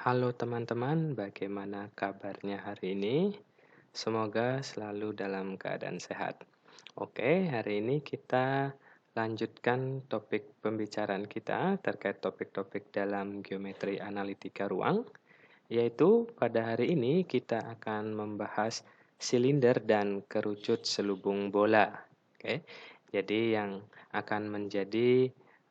Halo teman-teman, bagaimana kabarnya hari ini? Semoga selalu dalam keadaan sehat. Oke, hari ini kita lanjutkan topik pembicaraan kita terkait topik-topik dalam geometri analitika ruang, yaitu pada hari ini kita akan membahas silinder dan kerucut selubung bola. Oke, jadi yang akan menjadi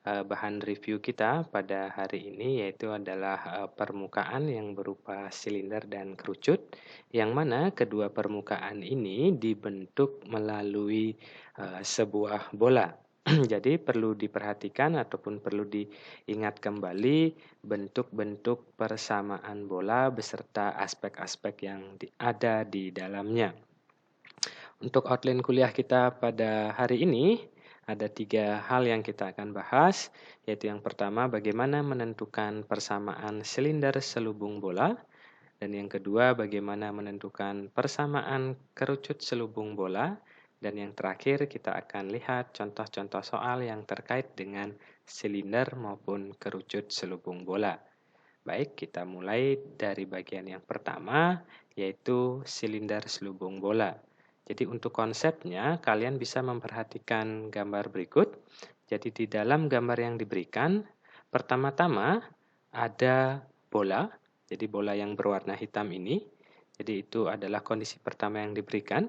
bahan review kita pada hari ini yaitu adalah permukaan yang berupa silinder dan kerucut, yang mana kedua permukaan ini dibentuk melalui sebuah bola. Jadi perlu diperhatikan ataupun perlu diingat kembali bentuk-bentuk persamaan bola beserta aspek-aspek yang ada di dalamnya. Untuk outline kuliah kita pada hari ini, ada 3 hal yang kita akan bahas, yaitu yang pertama bagaimana menentukan persamaan silinder selubung bola, dan yang kedua bagaimana menentukan persamaan kerucut selubung bola, dan yang terakhir kita akan lihat contoh-contoh soal yang terkait dengan silinder maupun kerucut selubung bola. Baik, kita mulai dari bagian yang pertama, yaitu silinder selubung bola. Jadi untuk konsepnya, kalian bisa memperhatikan gambar berikut. Jadi di dalam gambar yang diberikan, pertama-tama ada bola. Jadi bola yang berwarna hitam ini. Jadi itu adalah kondisi pertama yang diberikan.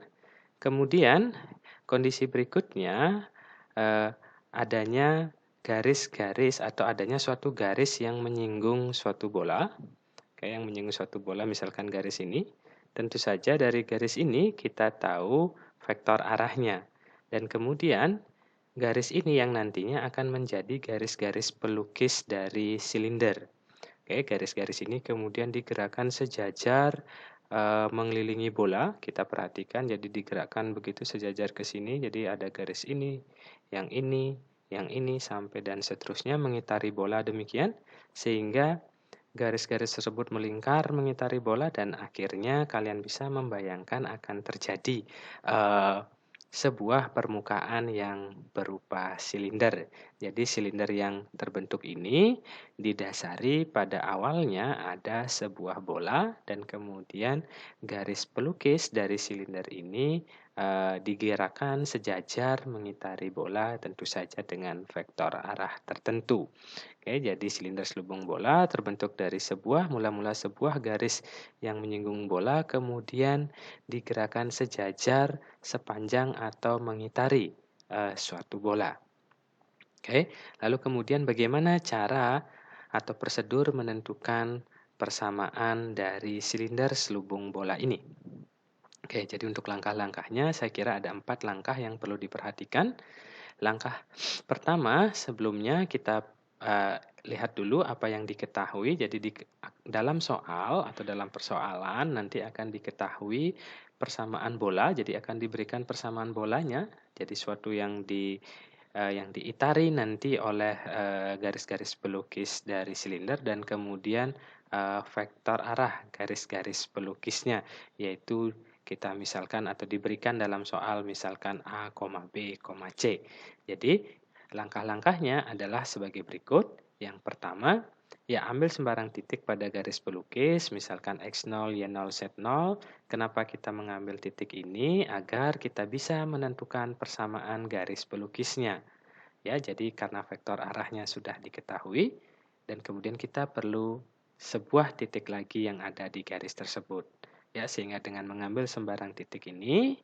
Kemudian kondisi berikutnya adanya garis-garis atau adanya suatu garis yang menyinggung suatu bola. Kayak yang menyinggung suatu bola misalkan garis ini. Tentu saja dari garis ini kita tahu vektor arahnya. Dan kemudian garis ini yang nantinya akan menjadi garis-garis pelukis dari silinder. Oke, garis-garis ini kemudian digerakkan sejajar mengelilingi bola. Kita perhatikan jadi digerakkan begitu sejajar ke sini. Jadi ada garis ini, yang ini sampai dan seterusnya mengitari bola demikian sehingga garis-garis tersebut melingkar mengitari bola dan akhirnya kalian bisa membayangkan akan terjadi sebuah permukaan yang berupa silinder. Jadi silinder yang terbentuk ini didasari pada awalnya ada sebuah bola dan kemudian garis pelukis dari silinder ini digerakkan sejajar mengitari bola tentu saja dengan vektor arah tertentu. Oke, jadi silinder selubung bola terbentuk dari mula-mula sebuah garis yang menyinggung bola, kemudian digerakkan sejajar, sepanjang atau mengitari suatu bola. Oke, lalu kemudian bagaimana cara atau prosedur menentukan persamaan dari silinder selubung bola ini? Oke, jadi untuk langkah-langkahnya saya kira ada 4 langkah yang perlu diperhatikan. Langkah pertama sebelumnya kita lihat dulu apa yang diketahui. Jadi dalam soal atau dalam persoalan nanti akan diketahui persamaan bola. Jadi akan diberikan persamaan bolanya. Jadi suatu yang diitari nanti oleh garis-garis pelukis dari silinder dan kemudian vektor arah garis-garis pelukisnya, yaitu kita misalkan atau diberikan dalam soal misalkan A, B, C. Jadi langkah-langkahnya adalah sebagai berikut. Yang pertama, ya ambil sembarang titik pada garis pelukis, misalkan X0, Y0, Z0. Kenapa kita mengambil titik ini? Agar kita bisa menentukan persamaan garis pelukisnya. Ya, jadi karena vektor arahnya sudah diketahui, dan kemudian kita perlu sebuah titik lagi yang ada di garis tersebut. Ya, sehingga dengan mengambil sembarang titik ini,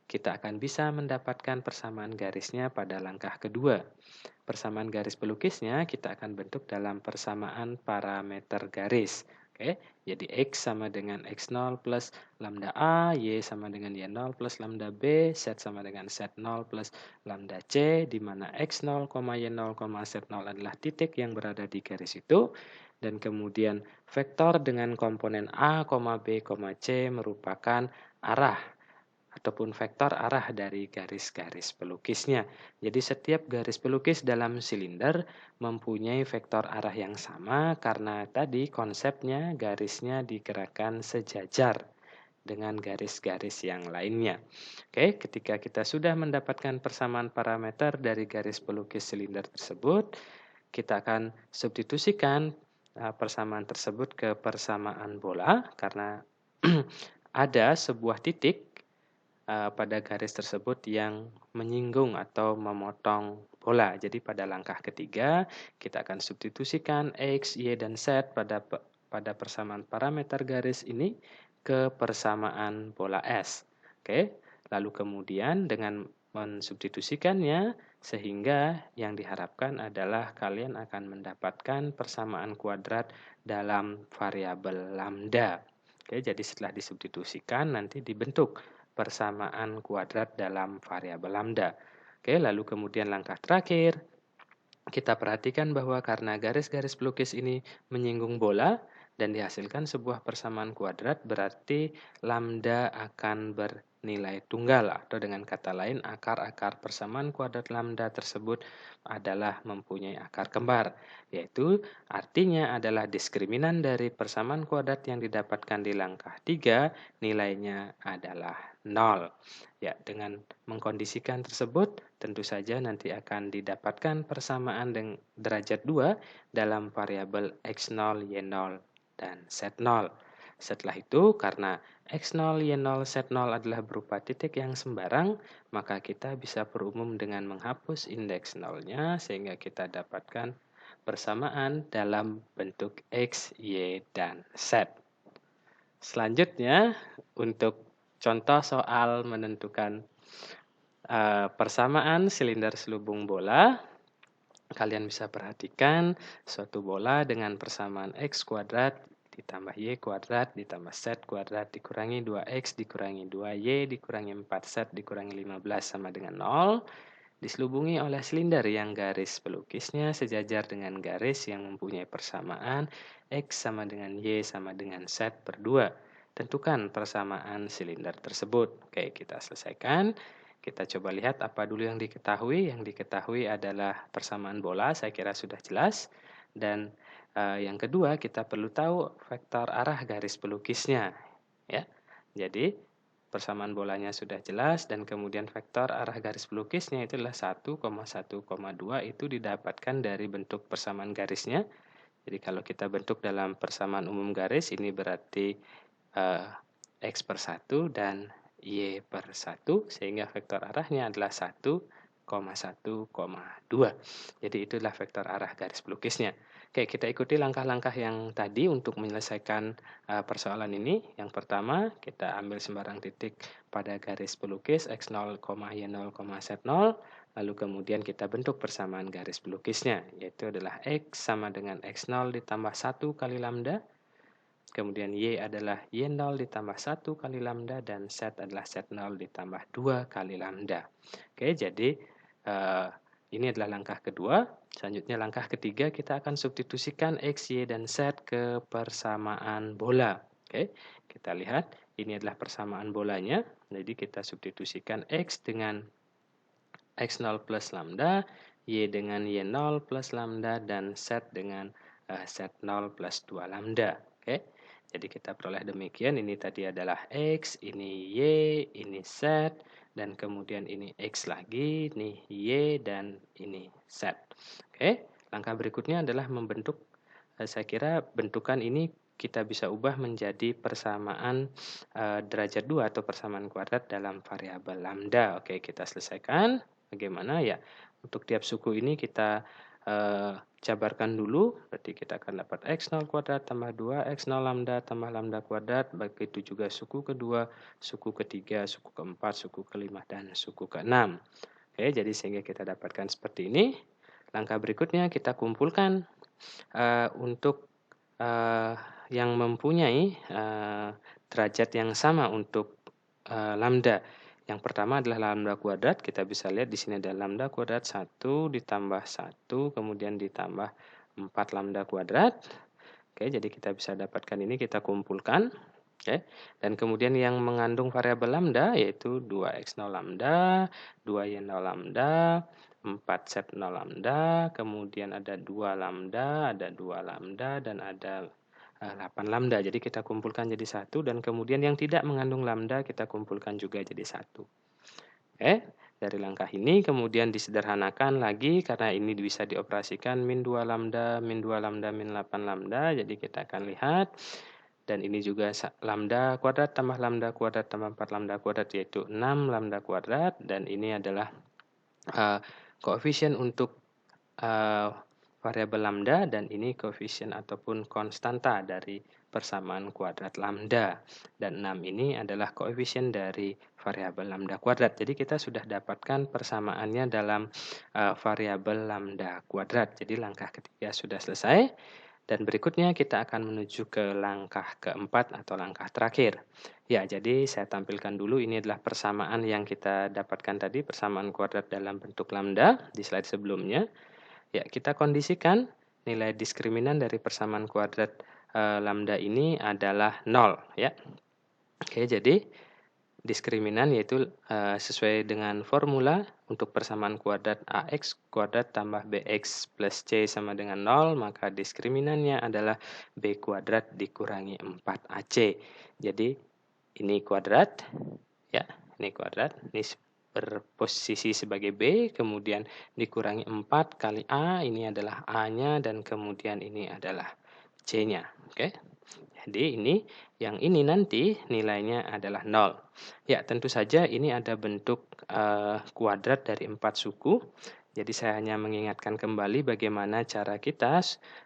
kita akan bisa mendapatkan persamaan garisnya pada langkah kedua. Persamaan garis pelukisnya kita akan bentuk dalam persamaan parameter garis. Oke, jadi X sama dengan X0 plus lambda A, Y sama dengan Y0 plus lambda B, Z sama dengan Z0 plus lambda C, di mana X0, Y0, Z0 adalah titik yang berada di garis itu, dan kemudian vektor dengan komponen A, B, C merupakan arah ataupun vektor arah dari garis-garis pelukisnya. Jadi setiap garis pelukis dalam silinder mempunyai vektor arah yang sama karena tadi konsepnya garisnya digerakkan sejajar dengan garis-garis yang lainnya. Oke, ketika kita sudah mendapatkan persamaan parameter dari garis pelukis silinder tersebut, kita akan substitusikan persamaan tersebut ke persamaan bola karena ada sebuah titik pada garis tersebut yang menyinggung atau memotong bola. Jadi pada langkah ketiga kita akan substitusikan X, Y, dan Z pada persamaan parameter garis ini ke persamaan bola S. Oke, lalu kemudian dengan mensubstitusikannya sehingga yang diharapkan adalah kalian akan mendapatkan persamaan kuadrat dalam variabel lambda. Oke, jadi setelah disubstitusikan nanti dibentuk persamaan kuadrat dalam variabel lambda. Oke, lalu kemudian langkah terakhir, kita perhatikan bahwa karena garis-garis pelukis ini menyinggung bola dan dihasilkan sebuah persamaan kuadrat, berarti lambda akan bernilai tunggal atau dengan kata lain akar-akar persamaan kuadrat lambda tersebut adalah mempunyai akar kembar, yaitu artinya adalah diskriminan dari persamaan kuadrat yang didapatkan di langkah 3 nilainya adalah 0. Ya, dengan mengkondisikan tersebut, tentu saja nanti akan didapatkan persamaan dengan derajat 2 dalam variabel X0, Y0, dan Z0. Setelah itu, karena X0, Y0, Z0 adalah berupa titik yang sembarang, maka kita bisa berumum dengan menghapus indeks 0-nya sehingga kita dapatkan persamaan dalam bentuk X, Y, dan Z. Selanjutnya, untuk contoh soal menentukan persamaan silinder selubung bola, kalian bisa perhatikan suatu bola dengan persamaan X kuadrat ditambah Y kuadrat ditambah Z kuadrat dikurangi 2X dikurangi 2Y dikurangi 4Z dikurangi 15 sama dengan 0, diselubungi oleh silinder yang garis pelukisnya sejajar dengan garis yang mempunyai persamaan X sama dengan Y sama dengan Z per 2. Tentukan persamaan silinder tersebut. Oke, kita selesaikan. Kita coba lihat apa dulu yang diketahui. Yang diketahui adalah persamaan bola, saya kira sudah jelas. Dan yang kedua, kita perlu tahu vektor arah garis pelukisnya. Ya, jadi persamaan bolanya sudah jelas dan kemudian vektor arah garis pelukisnya itu adalah 1,1,2 itu didapatkan dari bentuk persamaan garisnya. Jadi kalau kita bentuk dalam persamaan umum garis ini berarti X per 1 dan Y per 1 sehingga vektor arahnya adalah 1,1,2. Jadi itulah vektor arah garis pelukisnya. Oke, kita ikuti langkah-langkah yang tadi untuk menyelesaikan persoalan ini. Yang pertama, kita ambil sembarang titik pada garis pelukis X0, Y0, Z0. Lalu kemudian kita bentuk persamaan garis pelukisnya, yaitu adalah X sama dengan X0 ditambah 1 kali lambda. Kemudian Y adalah Y0 ditambah 1 kali lambda dan Z adalah Z0 ditambah 2 kali lambda. Oke, jadi ini adalah langkah kedua. Selanjutnya langkah ketiga kita akan substitusikan X, Y, dan Z ke persamaan bola. Oke, kita lihat ini adalah persamaan bolanya. Jadi kita substitusikan X dengan X0 plus lambda, Y dengan Y0 plus lambda, dan Z dengan Z0 plus 2 lambda. Oke. Jadi kita peroleh demikian, ini tadi adalah X, ini Y, ini Z, dan kemudian ini X lagi, ini Y, dan ini Z. Oke, langkah berikutnya adalah membentuk, saya kira bentukan ini kita bisa ubah menjadi persamaan derajat 2 atau persamaan kuadrat dalam variabel lambda. Oke, kita selesaikan. Bagaimana ya? Untuk tiap suku ini kita jabarkan dulu, berarti kita akan dapat X0 kuadrat tambah 2, X0 lambda tambah lambda kuadrat, begitu juga suku kedua, suku ketiga, suku keempat, suku kelima, dan suku keenam. Oke, jadi sehingga kita dapatkan seperti ini. Langkah berikutnya kita kumpulkan untuk yang mempunyai derajat yang sama untuk lambda. Yang pertama adalah lambda kuadrat, kita bisa lihat di sini ada lambda kuadrat 1 ditambah 1, kemudian ditambah 4 lambda kuadrat. Oke, jadi kita bisa dapatkan ini, kita kumpulkan. Oke, dan kemudian yang mengandung variabel lambda yaitu 2x0 lambda, 2y0 lambda, 4z0 lambda, kemudian ada 2 lambda, ada 2 lambda, dan ada 8 lambda. Jadi kita kumpulkan jadi 1 dan kemudian yang tidak mengandung lambda kita kumpulkan juga jadi 1. Oke, dari langkah ini, kemudian disederhanakan lagi karena ini bisa dioperasikan min 2 lambda, min 2 lambda, min 8 lambda. Jadi kita akan lihat, dan ini juga lambda kuadrat tambah lambda kuadrat tambah 4 lambda kuadrat, yaitu 6 lambda kuadrat, dan ini adalah koefisien untuk variabel lambda, dan ini koefisien ataupun konstanta dari persamaan kuadrat lambda, dan 6 ini adalah koefisien dari variabel lambda kuadrat. Jadi kita sudah dapatkan persamaannya dalam variabel lambda kuadrat. Jadi langkah ketiga sudah selesai, dan berikutnya kita akan menuju ke langkah keempat atau langkah terakhir. Ya, jadi saya tampilkan dulu, ini adalah persamaan yang kita dapatkan tadi, persamaan kuadrat dalam bentuk lambda di slide sebelumnya. Ya, kita kondisikan nilai diskriminan dari persamaan kuadrat lambda ini adalah 0, ya. Oke, jadi diskriminan yaitu sesuai dengan formula untuk persamaan kuadrat AX kuadrat tambah BX plus C sama dengan 0, maka diskriminannya adalah B kuadrat dikurangi 4AC. Jadi ini kuadrat, ya, ini kuadrat, ini berposisi sebagai B, kemudian dikurangi 4 kali A, ini adalah A-nya, dan kemudian ini adalah C-nya. Oke. Jadi yang ini nanti nilainya adalah 0. Ya, tentu saja ini ada bentuk kuadrat dari 4 suku. Jadi saya hanya mengingatkan kembali bagaimana cara kita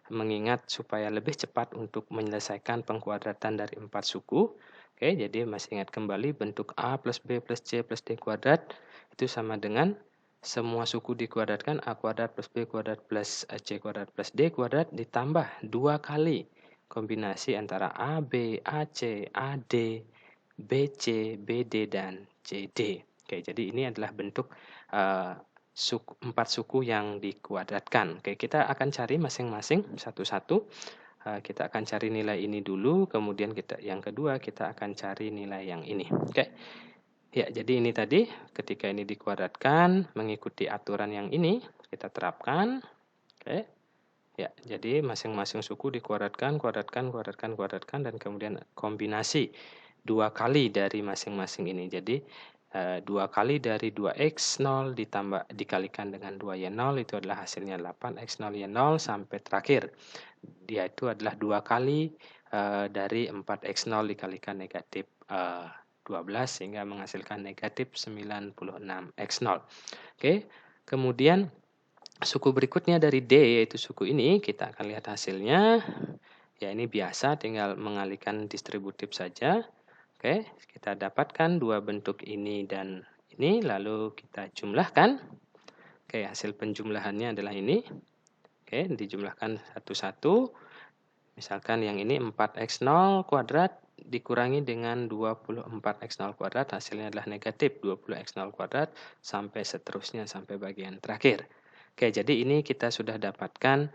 mengingat supaya lebih cepat untuk menyelesaikan pengkuadratan dari 4 suku. Oke, jadi masih ingat kembali bentuk A plus B plus C plus D kuadrat itu sama dengan semua suku dikuadratkan A kuadrat plus B kuadrat plus C kuadrat plus D kuadrat ditambah 2 kali kombinasi antara AB, AC, AD, BC, BD, dan CD. Oke, jadi ini adalah bentuk 4 suku yang dikuadratkan. Oke, kita akan cari masing-masing satu-satu. Kita akan cari nilai ini dulu, kemudian yang kedua kita akan cari nilai yang ini. Oke. Ya, jadi ini tadi ketika ini dikuadratkan mengikuti aturan yang ini kita terapkan. Oke. Ya, jadi masing-masing suku dikuadratkan, dan kemudian kombinasi 2 kali dari masing-masing ini. Jadi 2 kali dari 2x0 dikalikan dengan 2y0 itu adalah hasilnya 8x0 y0 sampai terakhir. Dia itu adalah 2 kali dari 4x0 dikalikan negatif 12 sehingga menghasilkan negatif 96x0. Oke, kemudian suku berikutnya dari D, yaitu suku ini, kita akan lihat hasilnya. Ya, ini biasa, tinggal mengalihkan distributif saja. Oke, kita dapatkan dua bentuk ini dan ini, lalu kita jumlahkan. Oke, hasil penjumlahannya adalah ini. Oke, dijumlahkan satu-satu. Misalkan yang ini 4x0 kuadrat dikurangi dengan 24x0 kuadrat, hasilnya adalah negatif 20x0 kuadrat, sampai seterusnya, sampai bagian terakhir. Oke, jadi ini kita sudah dapatkan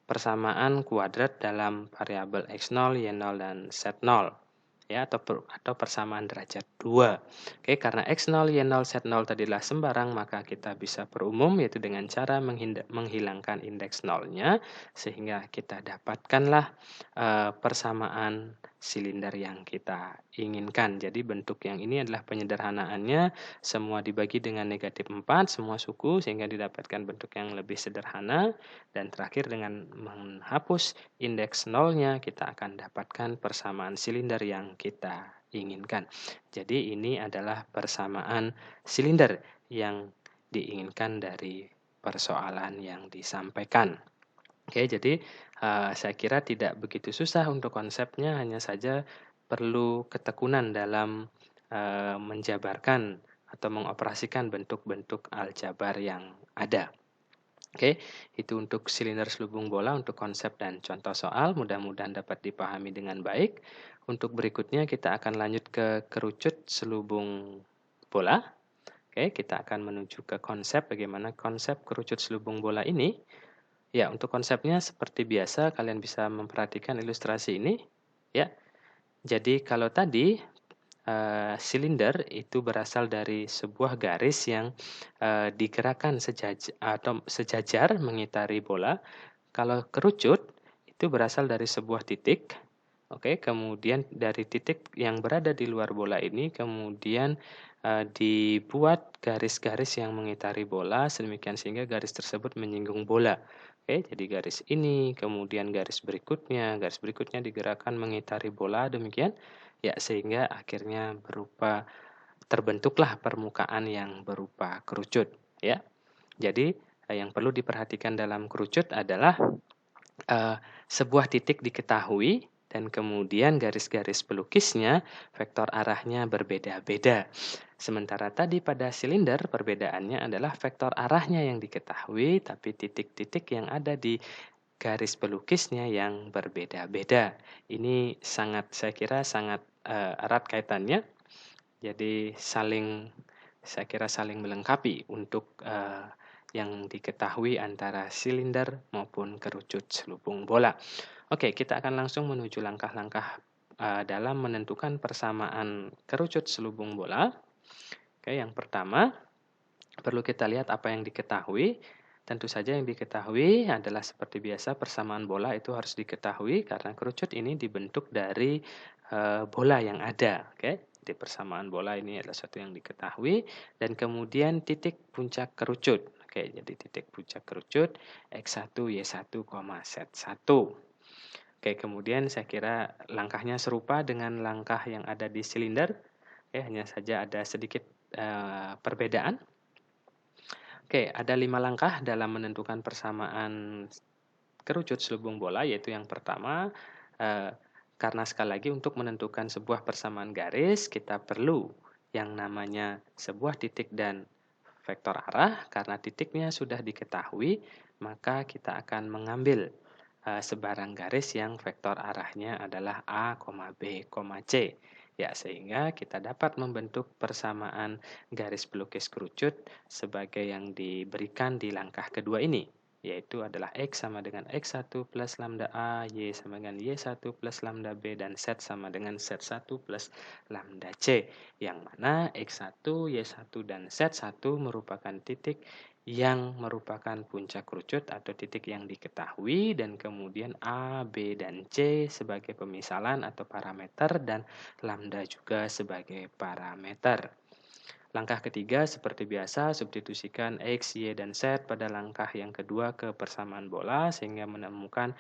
persamaan kuadrat dalam variabel x0, y0, dan z0. Ya, atau persamaan derajat 2. Oke, karena x0, y0, z0 tadilah sembarang, maka kita bisa perumum, yaitu dengan cara menghilangkan indeks nolnya, sehingga kita dapatkanlah persamaan silinder yang kita inginkan. Jadi bentuk yang ini adalah penyederhanaannya, semua dibagi dengan negatif 4, semua suku, sehingga didapatkan bentuk yang lebih sederhana. Dan terakhir dengan menghapus indeks nolnya, kita akan dapatkan persamaan silinder yang kita inginkan. Jadi ini adalah persamaan silinder yang diinginkan dari persoalan yang disampaikan. Oke, jadi saya kira tidak begitu susah untuk konsepnya, hanya saja perlu ketekunan dalam menjabarkan atau mengoperasikan bentuk-bentuk aljabar yang ada. Oke, itu untuk silinder selubung bola untuk konsep dan contoh soal, mudah-mudahan dapat dipahami dengan baik. Untuk berikutnya kita akan lanjut ke kerucut selubung bola. Oke, kita akan menuju ke konsep, bagaimana konsep kerucut selubung bola ini. Ya, untuk konsepnya seperti biasa kalian bisa memperhatikan ilustrasi ini. Ya, jadi kalau tadi silinder itu berasal dari sebuah garis yang digerakkan sejajar mengitari bola. Kalau kerucut itu berasal dari sebuah titik. Oke, kemudian dari titik yang berada di luar bola ini kemudian dibuat garis-garis yang mengitari bola sedemikian sehingga garis tersebut menyinggung bola. Oke, jadi garis ini, kemudian garis berikutnya digerakkan mengitari bola demikian, ya sehingga akhirnya terbentuklah permukaan yang berupa kerucut, ya. Jadi, yang perlu diperhatikan dalam kerucut adalah sebuah titik diketahui dan kemudian garis-garis pelukisnya vektor arahnya berbeda-beda. Sementara tadi pada silinder perbedaannya adalah vektor arahnya yang diketahui tapi titik-titik yang ada di garis pelukisnya yang berbeda-beda. Ini saya kira sangat erat kaitannya. Jadi saya kira saling melengkapi untuk yang diketahui antara silinder maupun kerucut selubung bola. Oke, kita akan langsung menuju langkah-langkah dalam menentukan persamaan kerucut selubung bola. Oke, yang pertama perlu kita lihat apa yang diketahui. Tentu saja yang diketahui adalah seperti biasa persamaan bola itu harus diketahui karena kerucut ini dibentuk dari bola yang ada. Oke, di persamaan bola ini adalah satu yang diketahui dan kemudian titik puncak kerucut. Oke, jadi titik puncak kerucut X1, Y1, Z1. Oke, kemudian saya kira langkahnya serupa dengan langkah yang ada di silinder. Oke, hanya saja ada sedikit perbedaan. Oke, ada 5 langkah dalam menentukan persamaan kerucut selubung bola, yaitu yang pertama, karena sekali lagi untuk menentukan sebuah persamaan garis, kita perlu yang namanya sebuah titik dan vektor arah. Karena titiknya sudah diketahui, maka kita akan mengambil sebarang garis yang vektor arahnya adalah A, B, C. Ya, sehingga kita dapat membentuk persamaan garis pelukis kerucut sebagai yang diberikan di langkah kedua ini, yaitu adalah X sama dengan X1 plus lambda A, Y sama dengan Y1 plus lambda B, dan Z sama dengan Z1 plus lambda C. Yang mana X1, Y1, dan Z1 merupakan titik yang merupakan puncak kerucut atau titik yang diketahui dan kemudian A, B, dan C sebagai pemisalan atau parameter dan lambda juga sebagai parameter. Langkah ketiga seperti biasa substitusikan X, Y, dan Z pada langkah yang kedua ke persamaan bola sehingga menemukan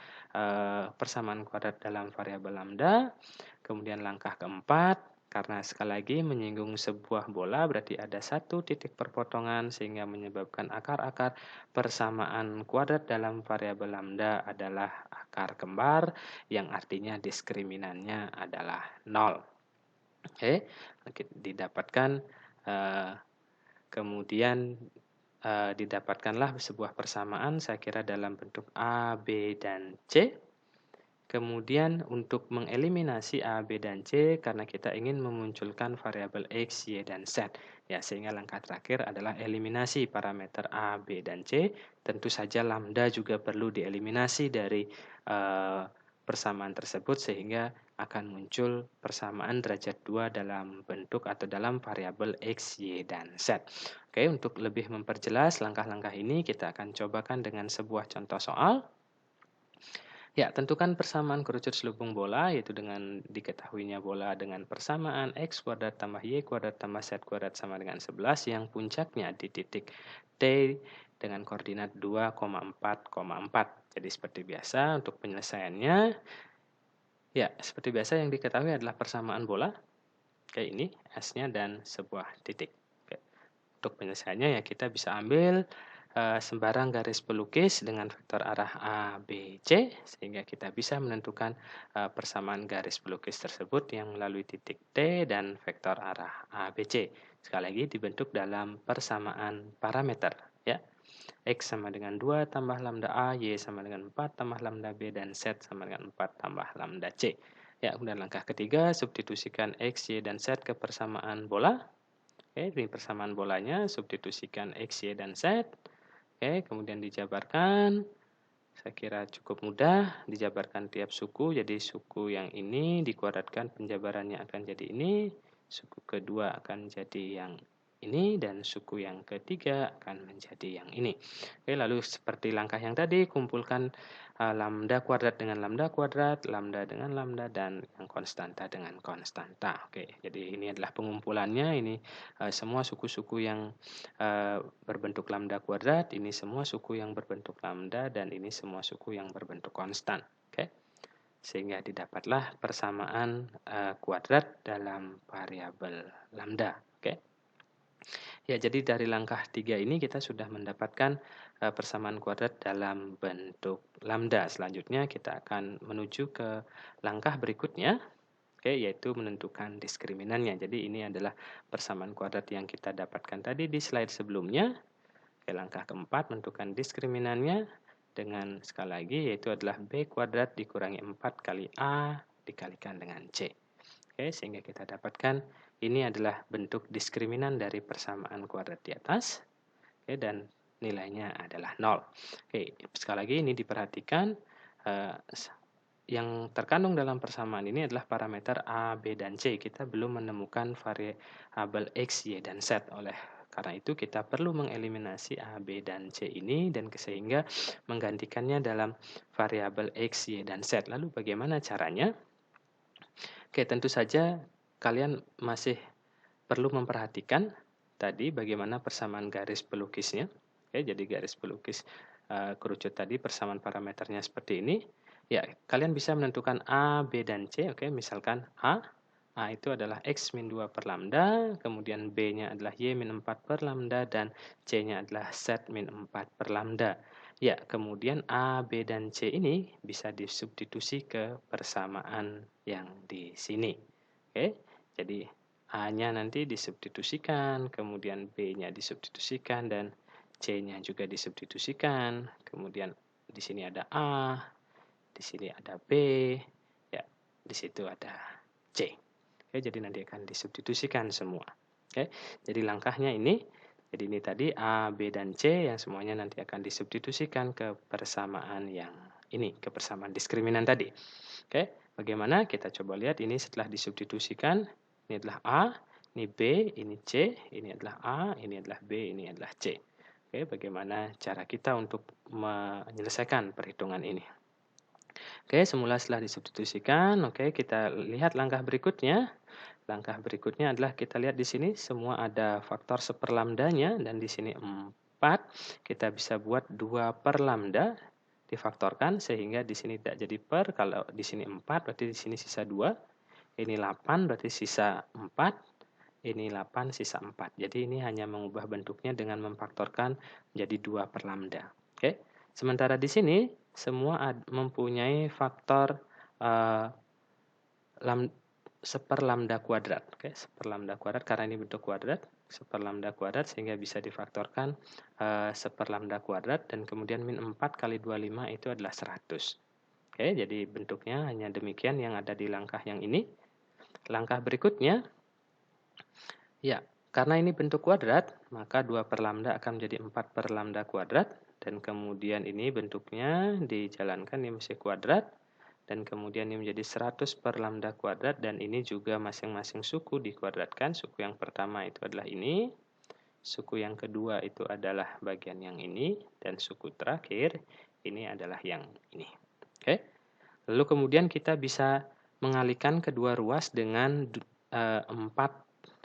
persamaan kuadrat dalam variabel lambda. Kemudian langkah keempat, karena sekali lagi menyinggung sebuah bola berarti ada satu titik perpotongan sehingga menyebabkan akar-akar persamaan kuadrat dalam variabel lambda adalah akar kembar yang artinya diskriminannya adalah 0. Oke, didapatkan kemudian didapatkanlah sebuah persamaan saya kira dalam bentuk A, B, dan C. Kemudian untuk mengeliminasi A, B, dan C karena kita ingin memunculkan variabel X, Y, dan Z. Ya, sehingga langkah terakhir adalah eliminasi parameter A, B, dan C. Tentu saja lambda juga perlu dieliminasi dari persamaan tersebut sehingga akan muncul persamaan derajat 2 dalam bentuk atau dalam variabel X, Y, dan Z. Oke, untuk lebih memperjelas langkah-langkah ini kita akan cobakan dengan sebuah contoh soal. Ya, tentukan persamaan kerucut selubung bola yaitu dengan diketahuinya bola dengan persamaan X kuadrat tambah Y kuadrat tambah Z kuadrat sama dengan 11 yang puncaknya di titik T dengan koordinat 2,4,4. Jadi seperti biasa untuk penyelesaiannya, ya seperti biasa yang diketahui adalah persamaan bola kayak ini, S-nya dan sebuah titik. Oke. Untuk penyelesaiannya ya kita bisa ambil sembarang garis pelukis dengan vektor arah A, B, C sehingga kita bisa menentukan persamaan garis pelukis tersebut yang melalui titik T dan vektor arah A, B, C. Sekali lagi dibentuk dalam persamaan parameter ya. X sama dengan 2 tambah lambda A, Y sama dengan 4 tambah lambda B, dan Z sama dengan 4 tambah lambda C. Ya, kemudian langkah ketiga substitusikan X, Y, dan Z ke persamaan bola. Oke, ini persamaan bolanya substitusikan X, Y, dan Z. Oke, kemudian dijabarkan. Saya kira cukup mudah, dijabarkan tiap suku. Jadi suku yang ini dikuadratkan penjabarannya akan jadi ini. Suku kedua akan jadi yang ini dan suku yang ketiga akan menjadi yang ini. Oke, lalu seperti langkah yang tadi, kumpulkan lambda kuadrat dengan lambda kuadrat, lambda dengan lambda, dan yang konstanta dengan konstanta. Oke, jadi ini adalah pengumpulannya. Ini semua suku-suku yang berbentuk lambda kuadrat, ini semua suku yang berbentuk lambda, dan ini semua suku yang berbentuk konstan. Oke, sehingga didapatlah persamaan kuadrat dalam variabel lambda. Oke. Ya, jadi dari langkah 3 ini kita sudah mendapatkan persamaan kuadrat dalam bentuk lambda. Selanjutnya kita akan menuju ke langkah berikutnya, oke, yaitu menentukan diskriminannya. Jadi ini adalah persamaan kuadrat yang kita dapatkan tadi di slide sebelumnya. Oke, langkah keempat menentukan diskriminannya dengan sekali lagi yaitu adalah B kuadrat dikurangi 4 kali A dikalikan dengan C. Oke, sehingga kita dapatkan ini adalah bentuk diskriminan dari persamaan kuadrat di atas. Oke, dan nilainya adalah 0. Oke, sekali lagi ini diperhatikan yang terkandung dalam persamaan ini adalah parameter A, B, dan C. Kita belum menemukan variabel X, Y, dan Z. Oleh karena itu kita perlu mengeliminasi A, B, dan C ini dan sehingga menggantikannya dalam variabel X, Y, dan Z. Lalu bagaimana caranya? Oke, tentu saja kalian masih perlu memperhatikan tadi bagaimana persamaan garis pelukisnya. Oke, jadi garis pelukis kerucut tadi persamaan parameternya seperti ini. Ya, kalian bisa menentukan A, B, dan C. Oke, misalkan A itu adalah X min 2 per lambda, kemudian B-nya adalah Y min 4 per lambda, dan C-nya adalah Z min 4 per lambda. Ya, kemudian A, B, dan C ini bisa disubstitusi ke persamaan yang di sini. Oke, jadi A-nya nanti disubstitusikan, kemudian B-nya disubstitusikan, dan C-nya juga disubstitusikan. Kemudian di sini ada A, di sini ada B, ya, di situ ada C. Oke, jadi nanti akan disubstitusikan semua. Oke, jadi langkahnya ini. Jadi ini tadi A, B, dan C yang semuanya nanti akan disubstitusikan ke persamaan yang ini, ke persamaan diskriminan tadi. Oke, bagaimana? Kita coba lihat ini setelah disubstitusikan. Ini adalah A, ini B, ini C, ini adalah A, ini adalah B, ini adalah C. Oke, bagaimana cara kita untuk menyelesaikan perhitungan ini? Oke, semula setelah disubstitusikan, oke, kita lihat langkah berikutnya. Langkah berikutnya adalah kita lihat di sini semua ada faktor seperlambdanya dan di sini 4. Kita bisa buat 2 per lambda difaktorkan sehingga di sini tidak jadi per. Kalau di sini 4 berarti di sini sisa 2. Ini 8 berarti sisa 4. Ini 8 sisa 4. Jadi ini hanya mengubah bentuknya dengan memfaktorkan menjadi 2 per lambda. Oke. Sementara di sini semua mempunyai faktor seper lambda kuadrat. Oke, seper lambda kuadrat karena ini bentuk kuadrat, seper lambda kuadrat sehingga bisa difaktorkan seper lambda kuadrat dan kemudian min 4 kali 25 itu adalah 100. Oke, jadi bentuknya hanya demikian yang ada di langkah yang ini. Langkah berikutnya, ya, karena ini bentuk kuadrat, maka 2 per lambda akan menjadi 4 per lambda kuadrat. Dan kemudian ini bentuknya dijalankan, ini masih kuadrat. Dan kemudian ini menjadi 100 per lambda kuadrat. Dan ini juga masing-masing suku dikuadratkan. Suku yang pertama itu adalah ini. Suku yang kedua itu adalah bagian yang ini. Dan suku terakhir ini adalah yang ini. Oke. Lalu kemudian kita bisa mengalihkan kedua ruas dengan 4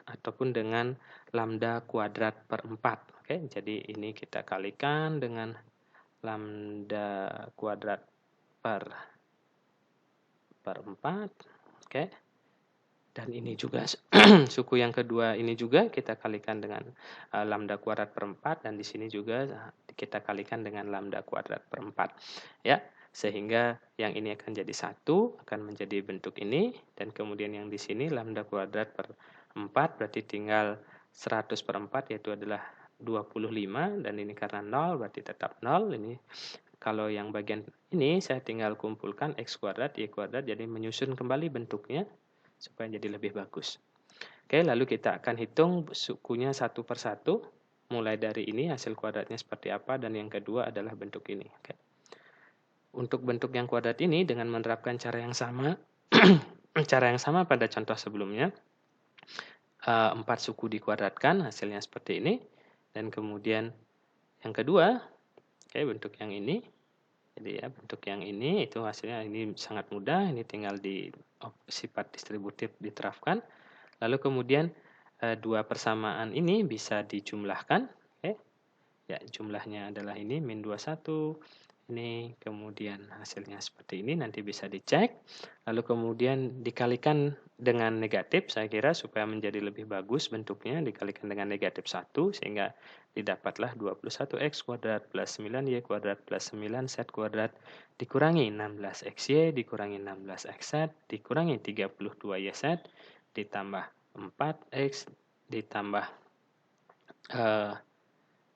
ataupun dengan lambda kuadrat per 4. Oke, jadi ini kita kalikan dengan lambda kuadrat per 4. Oke. Dan ini juga suku yang kedua ini juga kita kalikan dengan lambda kuadrat per 4 dan di sini juga kita kalikan dengan lambda kuadrat per 4. Ya, sehingga yang ini akan jadi 1 akan menjadi bentuk ini dan kemudian yang di sini lambda kuadrat per 4 berarti tinggal 100 per 4 yaitu adalah 25 dan ini karena 0 berarti tetap 0. Ini kalau yang bagian ini saya tinggal kumpulkan X kuadrat, Y kuadrat jadi menyusun kembali bentuknya supaya jadi lebih bagus. Oke, lalu kita akan hitung sukunya satu per satu. Mulai dari ini hasil kuadratnya seperti apa dan yang kedua adalah bentuk ini. Oke. Untuk bentuk yang kuadrat ini dengan menerapkan cara yang sama cara yang sama pada contoh sebelumnya. 4 suku dikuadratkan, hasilnya seperti ini. Dan kemudian yang kedua, oke, bentuk yang ini. Jadi ya, bentuk yang ini itu hasilnya ini sangat mudah, ini tinggal di sifat distributif diterapkan. Lalu kemudian dua persamaan ini bisa dijumlahkan, oke. Ya, jumlahnya adalah ini min 21. Ini kemudian hasilnya seperti ini, nanti bisa dicek. Lalu kemudian dikalikan dengan negatif, saya kira supaya menjadi lebih bagus bentuknya, dikalikan dengan negatif 1, sehingga didapatlah 21x kuadrat plus 9y kuadrat plus 9z kuadrat dikurangi 16xy dikurangi 16xz dikurangi 32yz ditambah 4x ditambah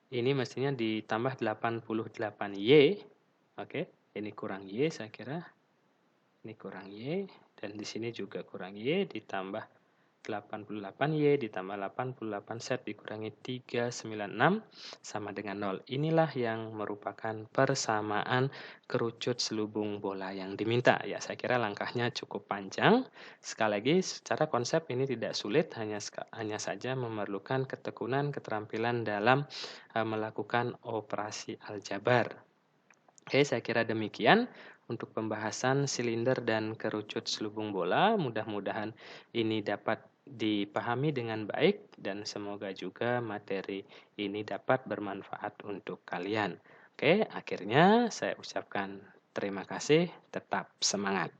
ini mestinya ditambah 88y. Oke, ini kurang y saya kira. Ini kurang y dan di sini juga kurang y ditambah 88y ditambah 88z dikurangi 396 sama dengan 0. Inilah yang merupakan persamaan kerucut selubung bola yang diminta. Ya, saya kira langkahnya cukup panjang. Sekali lagi, secara konsep ini tidak sulit, hanya saja memerlukan ketekunan, keterampilan dalam melakukan operasi aljabar. Oke, saya kira demikian untuk pembahasan silinder dan kerucut selubung bola. Mudah-mudahan ini dapat dipahami dengan baik dan semoga juga materi ini dapat bermanfaat untuk kalian. Oke, akhirnya saya ucapkan terima kasih, tetap semangat.